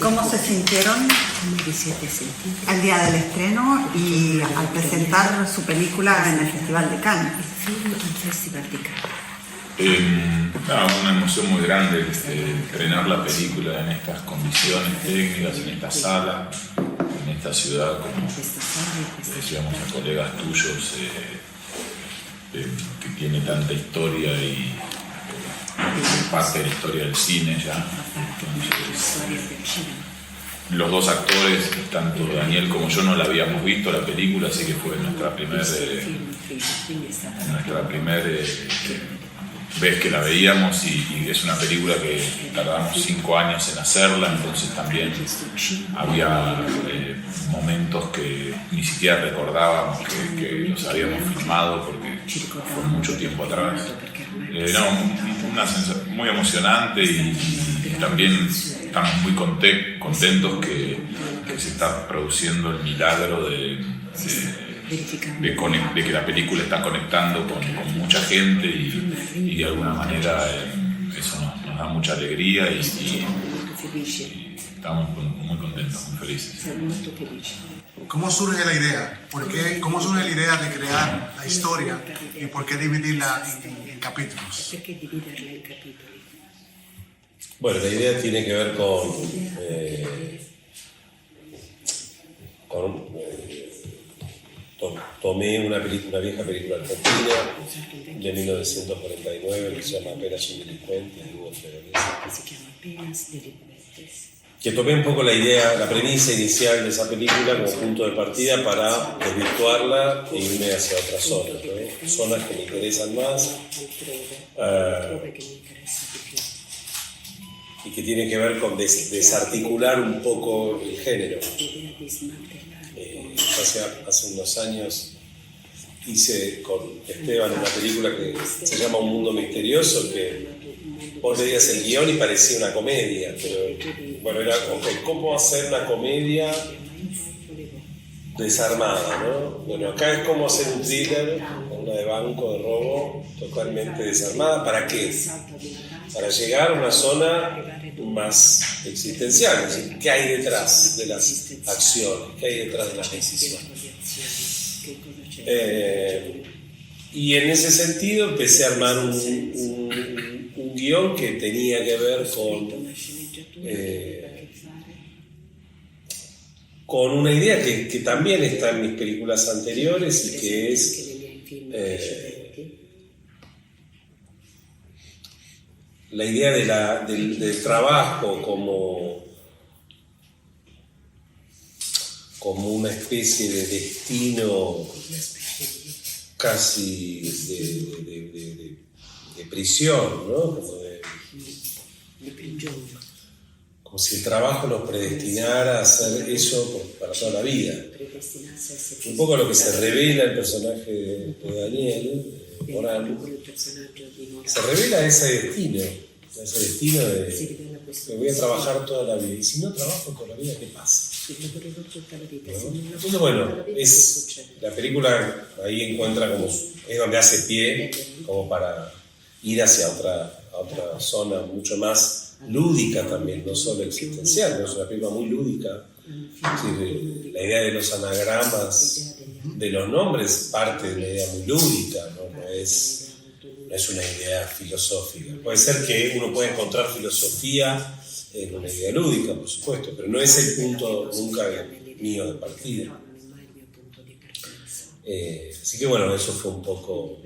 cómo se sintieron al día del estreno y al presentar su película en el Festival de Cannes? Una emoción muy grande estrenar la película en estas condiciones técnicas, en esta sala, en esta ciudad, como decíamos a colegas tuyos, que tiene tanta historia y parte de la historia del cine ya. Entonces, los dos actores, tanto Daniel como yo, no la habíamos visto la película, así que fue nuestra primera vez que la veíamos, y es una película que tardamos 5 años en hacerla, entonces también había momentos que ni siquiera recordábamos que los habíamos filmado porque fue mucho tiempo atrás. Una sensación muy emocionante y también estamos muy contentos que se está produciendo el milagro de que la película está conectando con mucha gente y de alguna manera eso nos da mucha alegría y estamos muy contentos, muy felices. ¿Cómo surge la idea? ¿Cómo surge la idea de crear la historia y por qué dividirla en capítulos? Bueno, la idea tiene que ver tomé una vieja película argentina de 1949 que se llama Apenas un delincuente, de Hugo Feronetti, que tomé un poco la premisa inicial de esa película como punto de partida para desvirtuarla e irme hacia otras zonas, ¿no? Zonas que me interesan más y que tienen que ver con desarticular un poco el género. Hace unos años hice con Esteban una película que se llama Un mundo misterioso, que vos leías el guión y parecía una comedia, pero bueno, era ¿cómo hacer una comedia desarmada, ¿no? Bueno, acá es como hacer un thriller, una de banco, de robo, totalmente desarmada. ¿Para qué? Para llegar a una zona más existencial, es decir, ¿qué hay detrás de las acciones? ¿Qué hay detrás de las decisiones? Y en ese sentido empecé a armar un guión que tenía que ver con una idea que también está en mis películas anteriores y que es la idea del trabajo como una especie de destino casi de prisión, ¿no? Como si el trabajo nos predestinara a hacer eso para toda la vida. Un poco lo que se revela el personaje de Daniel Morán, se revela ese destino de que voy a trabajar toda la vida, y si no trabajo toda la vida, ¿qué pasa? ¿No? Entonces, bueno, la película ahí encuentra es donde hace pie como para ir hacia otra zona mucho más lúdica también, no solo existencial, ¿no? Es una película muy lúdica. Sí, la idea de los anagramas de los nombres parte de una idea muy lúdica, no es una idea filosófica. Puede ser que uno pueda encontrar filosofía en una idea lúdica, por supuesto, pero no es el punto nunca mío de partida. Así que bueno, eso fue un poco.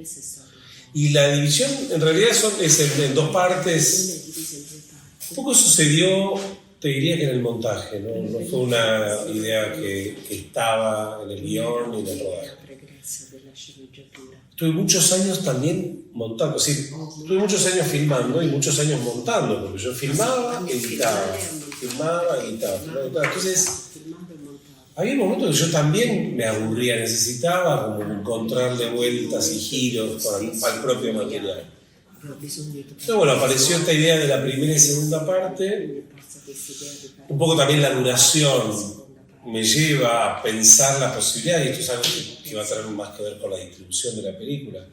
Y la división en realidad es en dos partes. Un poco sucedió, te diría que en el montaje, no fue una idea que estaba en el guión ni en el rodaje. Tuve muchos años también montando, tuve muchos años filmando y muchos años montando, porque yo filmaba, editaba. Entonces, había momentos que yo también me aburría, necesitaba como encontrarle vueltas y giros para el propio material. Entonces, bueno, apareció esta idea de la primera y segunda parte, un poco también la duración me lleva a pensar la posibilidad, y esto es algo que va a tener más que ver con la distribución de la película,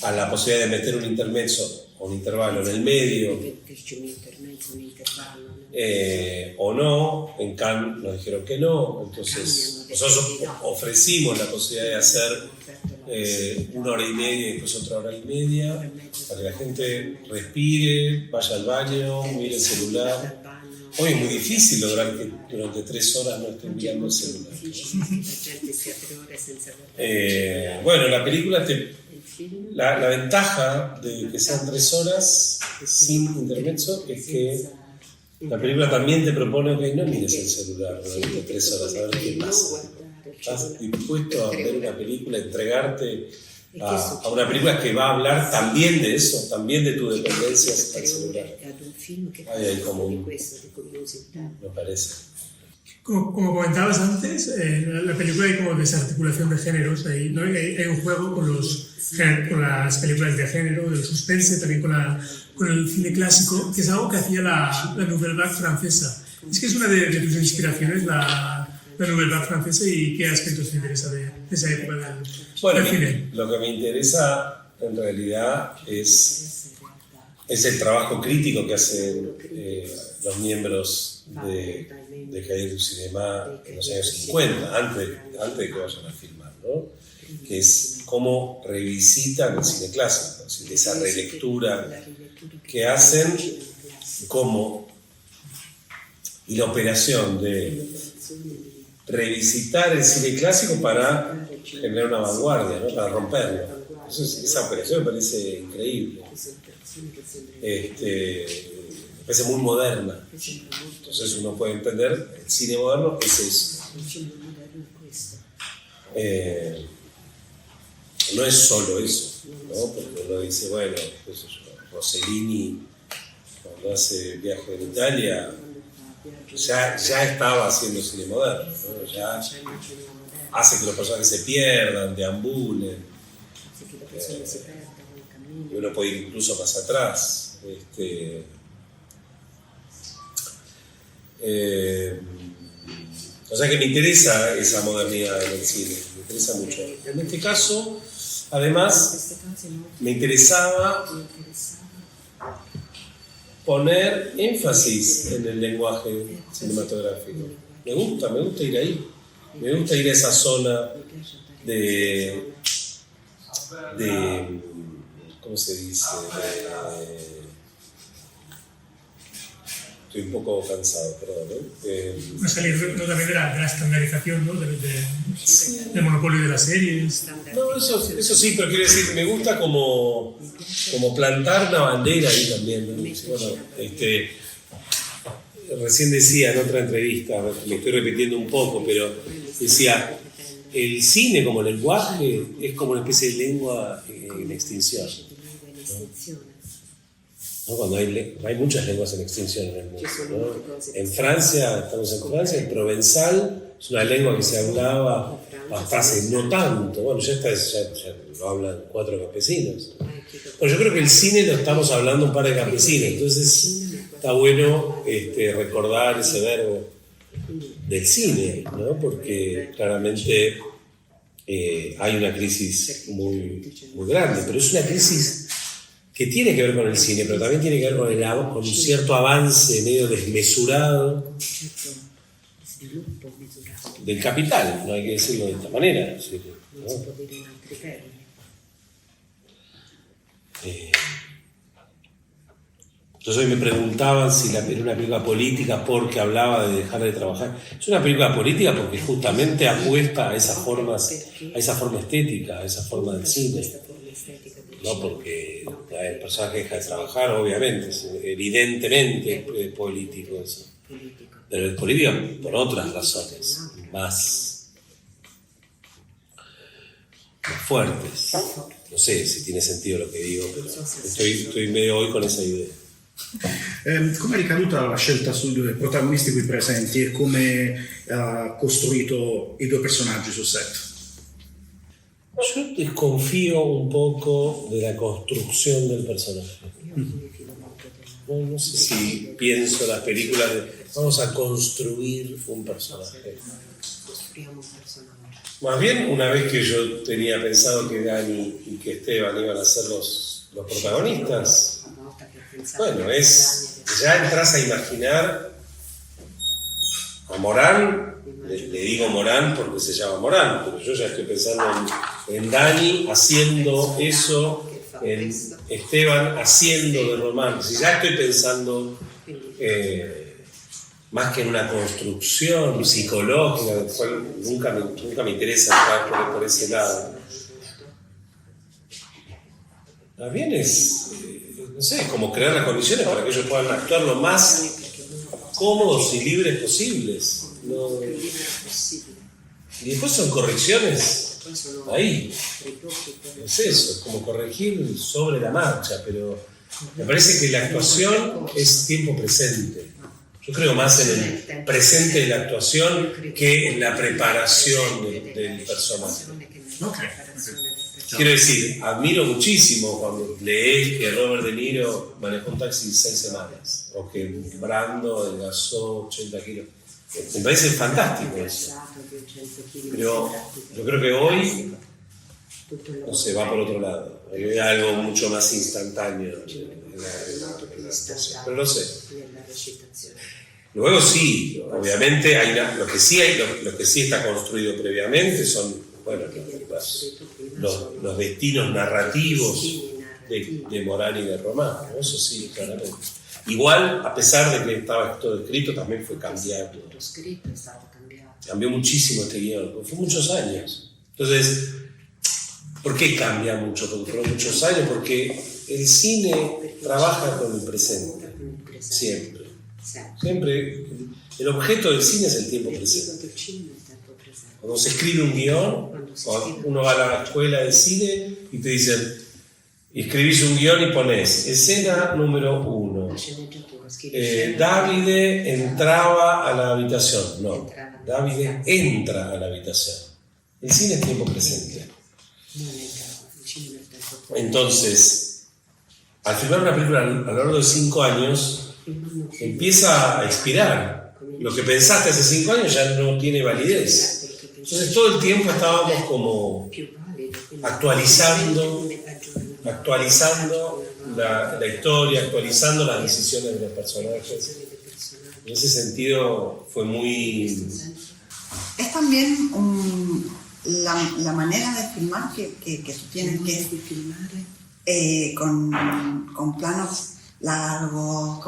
a la posibilidad de meter un intermezzo o un intervalo en el medio, o no. En Cannes nos dijeron que no, entonces nosotros ofrecimos la posibilidad de hacer 1 hora y media y después otra hora y media, para que la gente respire, vaya al baño, mire el celular. Hoy es muy difícil lograr que durante 3 horas no estén mirando el celular. Bueno, la película la ventaja de que sean 3 horas sin intermezzo es que la película también te propone que no mires el celular durante 3 horas, a ver qué pasa. Estás dispuesto a ver una película, entregarte a una película que va a hablar también de eso, también de tu dependencia al celular. Hay como un, me parece. Como comentabas antes, en la película hay como desarticulación de géneros, ahí, ¿no? Hay un juego con las películas de género, del suspense, también con el cine clásico, que es algo que hacía la Nouvelle Vague francesa. Es que es una de tus inspiraciones, la Nouvelle Vague francesa, y qué aspectos te interesa de esa época del cine. Lo que me interesa en realidad es el trabajo crítico que hacen los miembros de Cahiers du Cinéma en los años 50, antes de que vayan a filmar, ¿no? Que es cómo revisitan el cine clásico, es decir, esa relectura que hacen, y la operación de revisitar el cine clásico para generar una vanguardia, ¿no? Para romperlo. Esa operación me parece increíble. Me parece muy moderna. Entonces uno puede entender, el cine moderno es eso. No es solo eso, ¿no? Porque uno dice, bueno, Rossellini, cuando hace Viaje en Italia, ya estaba haciendo cine moderno, ¿no? Ya hace que los personajes se pierdan, deambulen. Y uno puede ir incluso más atrás. O sea que me interesa esa modernidad en el cine, me interesa mucho. En este caso, además, me interesaba poner énfasis en el lenguaje cinematográfico. Me gusta ir ahí. Me gusta ir a esa zona de ¿cómo se dice? Estoy un poco cansado, perdón, ¿no? Salir también de la estandarización, ¿no? Del monopolio de las series. No, eso sí, pero quiero decir, me gusta como plantar una bandera ahí también, ¿no? Bueno, recién decía en otra entrevista, me estoy repitiendo un poco, pero decía, el cine como lenguaje es como una especie de lengua en extinción, ¿no? Cuando hay muchas lenguas en extinción en el mundo, ¿no? En Francia, estamos en Francia, el provenzal es una lengua que se hablaba hasta hace no tanto, bueno, ya lo hablan 4 campesinos. Pero yo creo que el cine lo estamos hablando un par de campesinos, entonces está bueno recordar ese verbo del cine, ¿no? Porque claramente hay una crisis muy, muy grande, pero es una crisis que tiene que ver con el cine, pero también tiene que ver con un cierto avance medio desmesurado del capital, no hay que decirlo de esta manera, ¿no? Entonces hoy me preguntaban si era una película política porque hablaba de dejar de trabajar. Es una película política porque justamente apuesta a esa forma estética, a esa forma del cine. No porque el personaje deja de trabajar, obviamente, evidentemente es político eso. Pero es política por otras razones, más fuertes. No sé si tiene sentido lo che dico, però estoy medio hoy con esa idea. Come è ricaduta la scelta sui 2 protagonisti qui presenti e come ha costruito i 2 personaggi sul set? Yo desconfío un poco de la construcción del personaje. No sé si pienso en las películas de vamos a construir un personaje. Más bien, una vez que yo tenía pensado que Dani y que Esteban iban a ser los protagonistas, bueno, ya entras a imaginar a Morán, le digo Morán porque se llama Morán, pero yo ya estoy pensando en Dani haciendo eso, en Esteban haciendo de Román. Si ya estoy pensando más que en una construcción psicológica, del cual nunca me interesa entrar por ese lado. Más bien es, no sé, como crear las condiciones para que ellos puedan actuar lo más cómodos y libres posibles. No. Y después son correcciones ahí. Es eso, es como corregir sobre la marcha, pero me parece que la actuación es tiempo presente. Yo creo más en el presente de la actuación que en la preparación del personaje. Okay. Quiero decir, admiro muchísimo cuando lees que Robert De Niro manejó un taxi 6 semanas o que Brando adelgazó 80 kilos. Me parece fantástico eso. Pero yo creo que hoy, no sé, va por otro lado. Hay algo mucho más instantáneo en la actuación. Pero no sé. Luego sí, obviamente lo que sí está construido previamente son, bueno, los destinos narrativos de Morán y de Román, ¿no? Eso sí, claramente. Igual, a pesar de que estaba todo escrito, también fue cambiado. Cambió muchísimo este guión, porque fue muchos años. Entonces, ¿por qué cambia mucho? Porque fueron muchos años, porque el cine trabaja con el presente, siempre. Siempre, el objeto del cine es el tiempo presente. Cuando se escribe un guión, cuando uno va a la escuela de cine y te dicen, escribís un guión y pones escena número 1. Davide entraba a la habitación. No, Davide entra a la habitación. El cine es tiempo presente. Entonces, al filmar una película a lo largo de 5 años, empieza a expirar. Lo que pensaste hace 5 años ya no tiene validez. Entonces todo el tiempo estábamos como actualizando la historia, actualizando las decisiones de los personajes. En ese sentido fue muy... Es también la manera de filmar que tú tienes que con planos largos,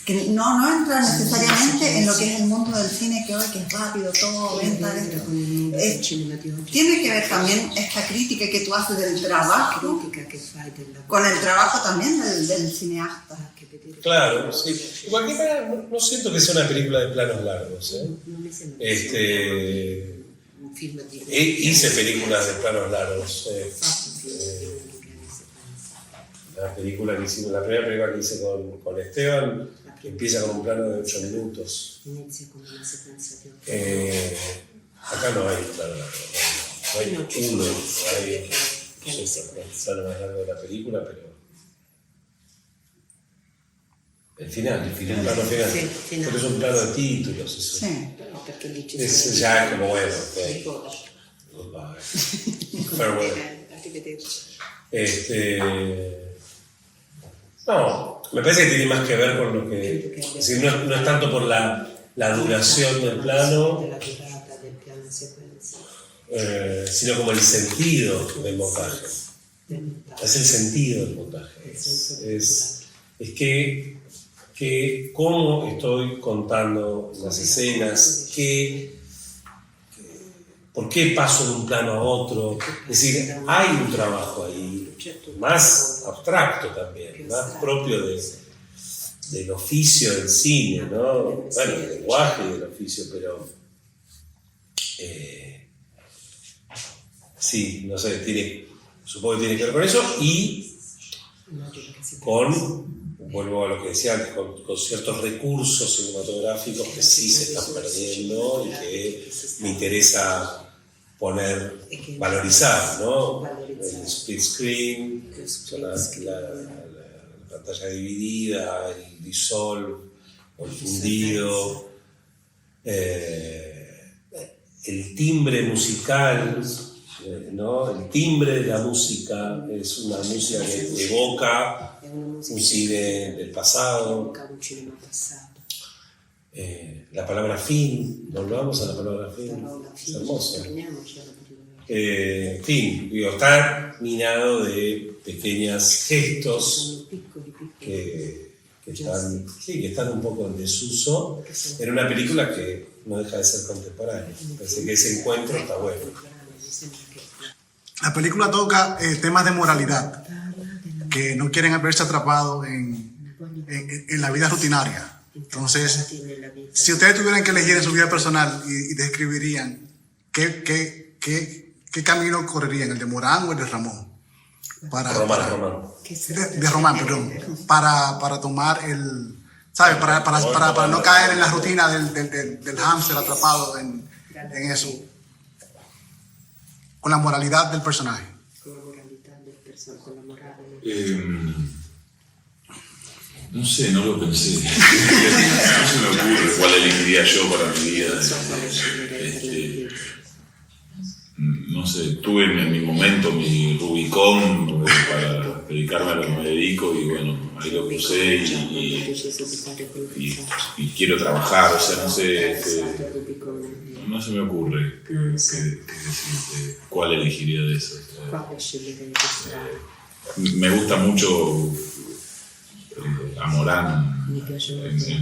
que no entra necesariamente en lo que es el mundo del cine que hoy, que es rápido, todo, venta, tiene que ver también esta crítica que tú haces del trabajo, con el trabajo también del cineasta. Claro, sí. De cualquier manera, no siento que sea una película de planos largos. Hice películas de planos largos. La primera película que hice con Esteban, que empieza con un plano de 8 minutos. Acá no hay un plano largo, no hay uno, hay el plano más largo de la película, pero el plano final, porque es un plano de títulos. Eso. Sí. Eso ya es como bueno, okay. Goodbye. Farewell. No, me parece que tiene más que ver con lo que... Es decir, no es tanto por la duración del plano, sino como el sentido del montaje. Es el sentido del montaje. Es que cómo estoy contando las escenas, por qué paso de un plano a otro. Es decir, hay un trabajo ahí, más abstracto también, más propio del oficio del cine, ¿no? Bueno, del lenguaje y del oficio, pero sí, no sé, supongo que tiene que ver con eso y vuelvo a lo que decía antes, con ciertos recursos cinematográficos que sí se están perdiendo y que me interesa valorizar, ¿no? El split screen, la pantalla dividida, el dissolve, o el fundido. el timbre musical, ¿no? El timbre de la música es una música que evoca un cine del pasado. La palabra fin, volvamos a la palabra fin, es hermoso. Fin, digo, está minado de pequeños gestos que están un poco en desuso en una película que no deja de ser contemporánea. Parece que ese encuentro está bueno. La película toca temas de moralidad que no quieren verse atrapados en la vida rutinaria. Entonces, si ustedes tuvieran que elegir en su vida personal y describirían qué camino correrían, el de Morán o el de Ramón, de Román, perdón, para tomar el, ¿sabes? Para no caer en la rutina del hámster atrapado en eso, con la moralidad del personaje. No sé, no lo pensé. No se me ocurre cuál elegiría yo para mi vida. No sé, tuve en mi momento mi Rubicón para dedicarme a lo que me dedico y bueno, ahí lo crucé y quiero trabajar, o sea, no sé, no se me ocurre cuál elegiría de esos. Me gusta mucho a Morán en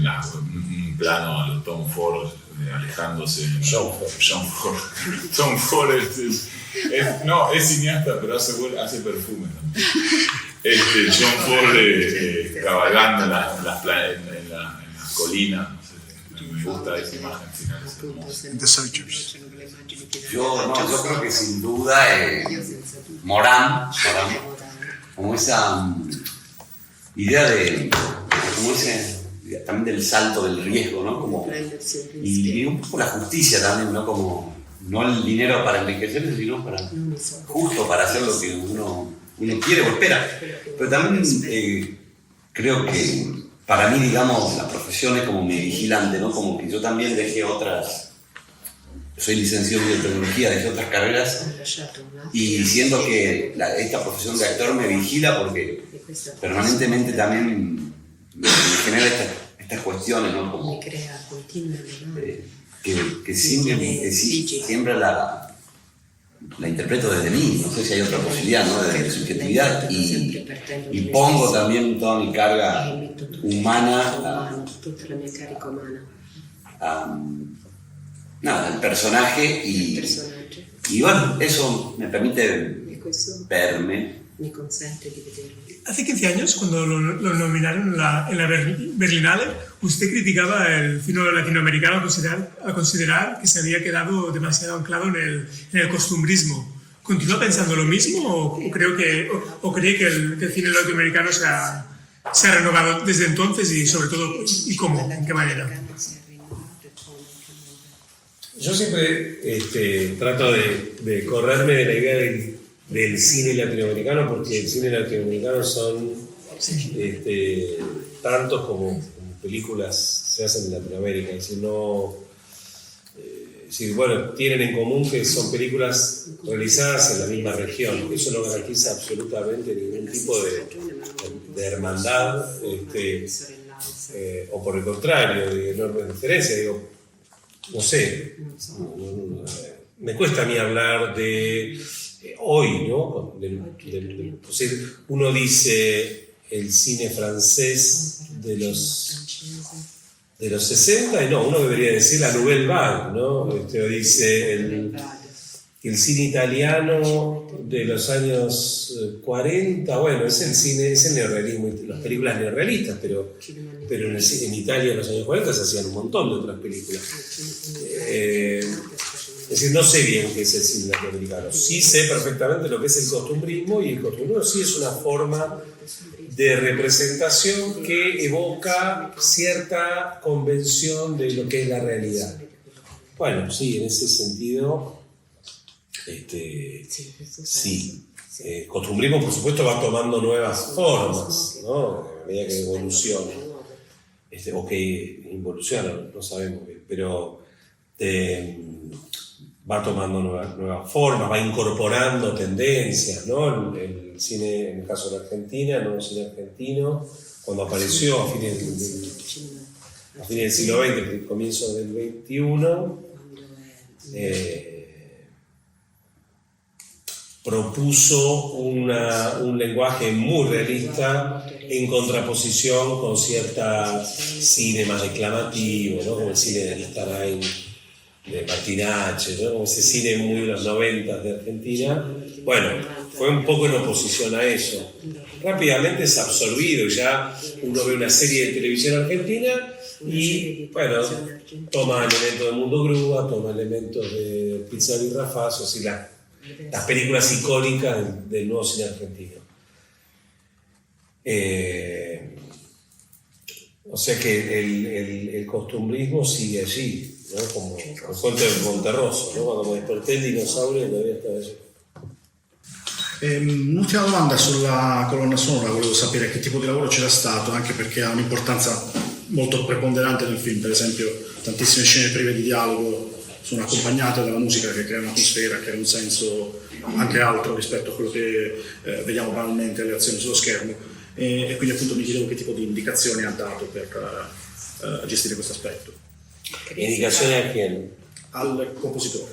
un plano a Tom Ford alejándose. Tom Ford es cineasta, pero hace perfume también. John Ford cabalgando en las colinas, no sé, me gusta esa imagen final. The Searchers. Yo creo que sin duda Morán, como esa idea de como también del salto del riesgo, ¿no? Como, y un poco la justicia también, ¿no? Como no el dinero para enriquecerse, sino justo para hacer lo que uno quiere o espera. Pero también creo que para mí, digamos, la profesión es como mi vigilante, ¿no? Como que yo también dejé soy licenciado en biotecnología, dejé otras carreras y siento que esta profesión de actor me vigila porque permanentemente también me genera estas cuestiones, ¿no? Como, que siempre la interpreto desde mí, no sé si hay otra posibilidad, ¿no? Desde mi subjetividad y pongo también toda mi carga humana el personaje y bueno, eso me permite verme. Hace 15 años, cuando lo nominaron en la Berlinale, usted criticaba el cine latinoamericano a considerar que se había quedado demasiado anclado en el costumbrismo. ¿Continúa pensando lo mismo o cree que el cine latinoamericano se ha renovado desde entonces y sobre todo, ¿y cómo? ¿En qué manera? Yo siempre trato de correrme de la idea del cine latinoamericano, porque el cine latinoamericano son tantos como películas se hacen en Latinoamérica, bueno, tienen en común que son películas realizadas en la misma región. Eso no garantiza absolutamente ningún tipo de hermandad, o por el contrario, de enorme diferencia. No sé, me cuesta a mí hablar de hoy, ¿no? Uno dice el cine francés de los 60 y no, uno debería decir la Nouvelle Vague, ¿no? O dice el cine italiano de los años 40, bueno, es el neorrealismo, las películas neorrealistas, pero en Italia en los años 40 se hacían un montón de otras películas. Es decir, no sé bien qué es el cine latinoamericano. Sí sé perfectamente lo que es el costumbrismo, y el costumbrismo sí es una forma de representación que evoca cierta convención de lo que es la realidad. Bueno, sí, en ese sentido, sí. El costumbrismo, por supuesto, va tomando nuevas formas, ¿no? A medida que evoluciona. O que involuciona, no sabemos bien, pero va tomando nuevas formas, va incorporando tendencias, ¿no? El cine, en el caso de la Argentina, el nuevo cine argentino, cuando apareció a fines del siglo XX, comienzo del XXI, propuso un lenguaje muy realista en contraposición con cierta cine más declamativo, ¿no? Como el cine de Listarain, de Martinacci, ¿no? Como ese cine muy de los 90 de Argentina. Bueno, fue un poco en oposición a eso. Rápidamente es absorbido, ya uno ve una serie de televisión argentina y, bueno, toma elementos del Mundo Grúa, toma elementos de Pizza y Rafazos y las películas icónicas del nuevo cine argentino. O sea que el costumbrismo sigue allí, ¿no? Como el cuento del Monterroso, ¿no? Quando me desperté il dinosaurio todavía estaba allí. Un'ultima domanda sulla colonna sonora, volevo sapere che tipo di lavoro c'era stato, anche perché ha un'importanza molto preponderante nel film, per esempio tantissime scene prive di dialogo sono accompagnate dalla musica che crea un'atmosfera, crea un senso anche altro rispetto a quello che vediamo banalmente alle azioni sullo schermo, e quindi appunto mi chiedevo che tipo di indicazioni ha dato per gestire questo aspetto. ¿Indicazioni a quién? Al compositore.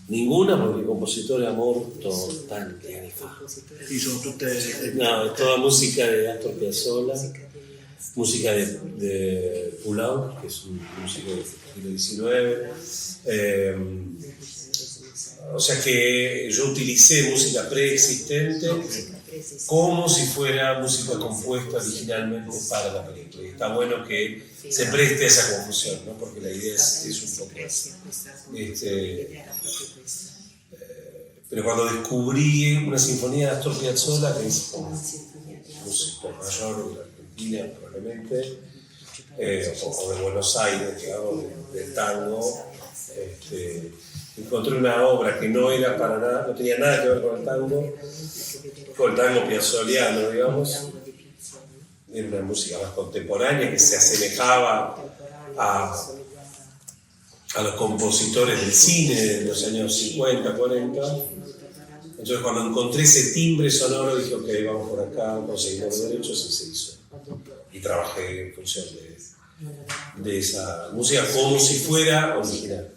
Ninguna, porque el compositor era morto tanti anni fa. Sì, sono tutte... No, es toda música de Astor Piazzolla, música de Poulenc, que es un músico del siglo XIX. O sea que yo utilicé música preexistente como si fuera música compuesta originalmente para la película. Y está bueno que se preste a esa confusión, ¿no? Porque la idea es un poco así. Pero cuando descubrí una sinfonía de Astor Piazzolla, que es un músico mayor de la Argentina probablemente, o de Buenos Aires, digamos, del tango, encontré una obra que no era para nada, no tenía nada que ver con el tango piazzoliano, digamos. Era una música más contemporánea que se asemejaba a los compositores del cine de los años 50, 40. Entonces cuando encontré ese timbre sonoro dije, ok, vamos por acá, conseguimos los derechos y se hizo. Y trabajé en función de esa música como si fuera original.